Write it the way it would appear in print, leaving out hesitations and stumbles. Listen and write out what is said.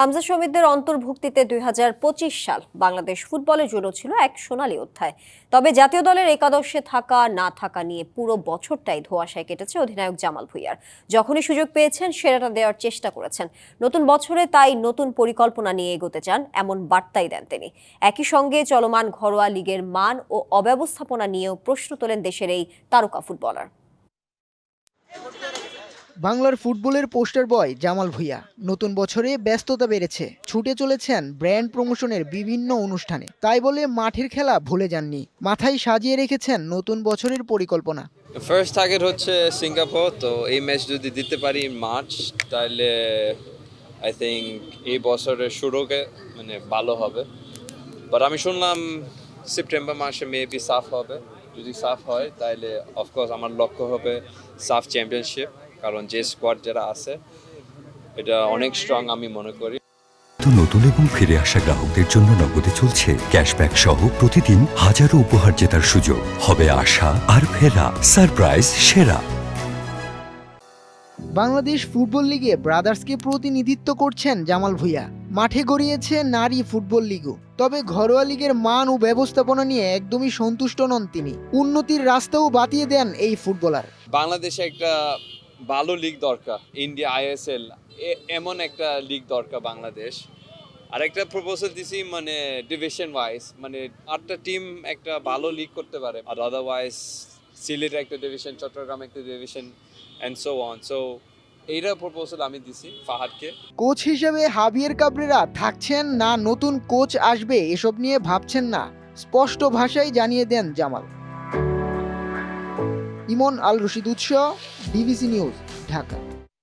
হামজা শহীদদের অন্তর্ভুক্তিতে ২০২৫ সাল বাংলাদেশ ফুটবলের জন্য ছিল এক সোনালী অধ্যায়। তবে জাতীয় দলের একাদশে থাকা না থাকা নিয়ে পুরো বছরটাই ধোঁয়াশায় কেটেছে অধিনায়ক জামাল ভুঁইয়ার। যখনই সুযোগ পেয়েছেন সেরাটা দেওয়ার চেষ্টা করেছেন। নতুন বছরে তাই নতুন পরিকল্পনা নিয়ে এগোতে চান, এমন বার্তাই দেন তিনি। একই সঙ্গে চলমান ঘরোয়া লিগের মান ও অব্যবস্থাপনা নিয়েও প্রশ্ন তোলেন দেশের এই তারকা ফুটবলার। বাংলার ফুটবলের পোস্টার বয় জামাল ভুঁইয়া নতুন বছরে ব্যস্ততা বেড়েছে, ছুটে চলেছেন ব্র্যান্ড প্রমোশনের বিভিন্ন অনুষ্ঠানে। তাই বলে মাঠের খেলা ভুলে যাননি, মাথায় সাজিয়ে রেখেছেন নতুন বছরের পরিকল্পনা। ফার্স্ট টার্গেট হচ্ছে সিঙ্গাপুর, তো এই ম্যাচ যদি দিতে পারি মার্চ, তাহলে আই থিঙ্ক এই বছরের শুরুকে ভালো হবে। বাট আমি শুনলাম সেপ্টেম্বর মাসে মেবি সাফ হবে। যদি সাফ হয় তাহলে অফকোর্স আমার লক্ষ্য হবে সাফ চ্যাম্পিয়নশিপ, কারণ যে স্কোয়াড যারা আছে এটা অনেক স্ট্রং আমি মনে করি। নতুন এবং ফিরে আসা গ্রাহকদের জন্য নগদে চলছে ক্যাশব্যাক সহ প্রতিদিন হাজারো উপহার জেতার সুযোগ। হবে আশা আর ফেরা, সারপ্রাইজ সেরা। বাংলাদেশ ফুটবল লিগে ব্রাদার্সকে প্রতিনিধিত্ব করছেন জামাল ভুঁইয়া। মাঠে গড়িয়েছে নারী ফুটবল লিগও। তবে ঘরোয়া লিগের মান ও ব্যবস্থাপনা নিয়ে একদমই সন্তুষ্ট নন তিনি। উন্নতির রাস্তাও বাতিয়ে দেন এই ফুটবলার। বাংলাদেশে একটা ভালো লিগ দরকার, ইন্ডিয়া আইএসএল এমন একটা লিগ দরকার বাংলাদেশ। আর একটা প্রপোজাল দিছি, ডিভিশন ওয়াইজ, 8টা টিম একটা ভালো লিগ করতে পারে। আর আদারওয়াইজ সিলেট একটা ডিভিশন, চট্টগ্রাম একটা division and so on. So এইটা প্রপোজাল আমি দিছি ফাহাদকে। কোচ হিসেবে হাবিয়ের কাবরেরা থাকছেন না নতুন কোচ আসবে এসব নিয়ে ভাবছেন না, স্পষ্ট ভাষায় জানিয়ে দেন জামাল। ইমন আল রশিদ উৎস, ডিবিসি নিউজ, ঢাকা।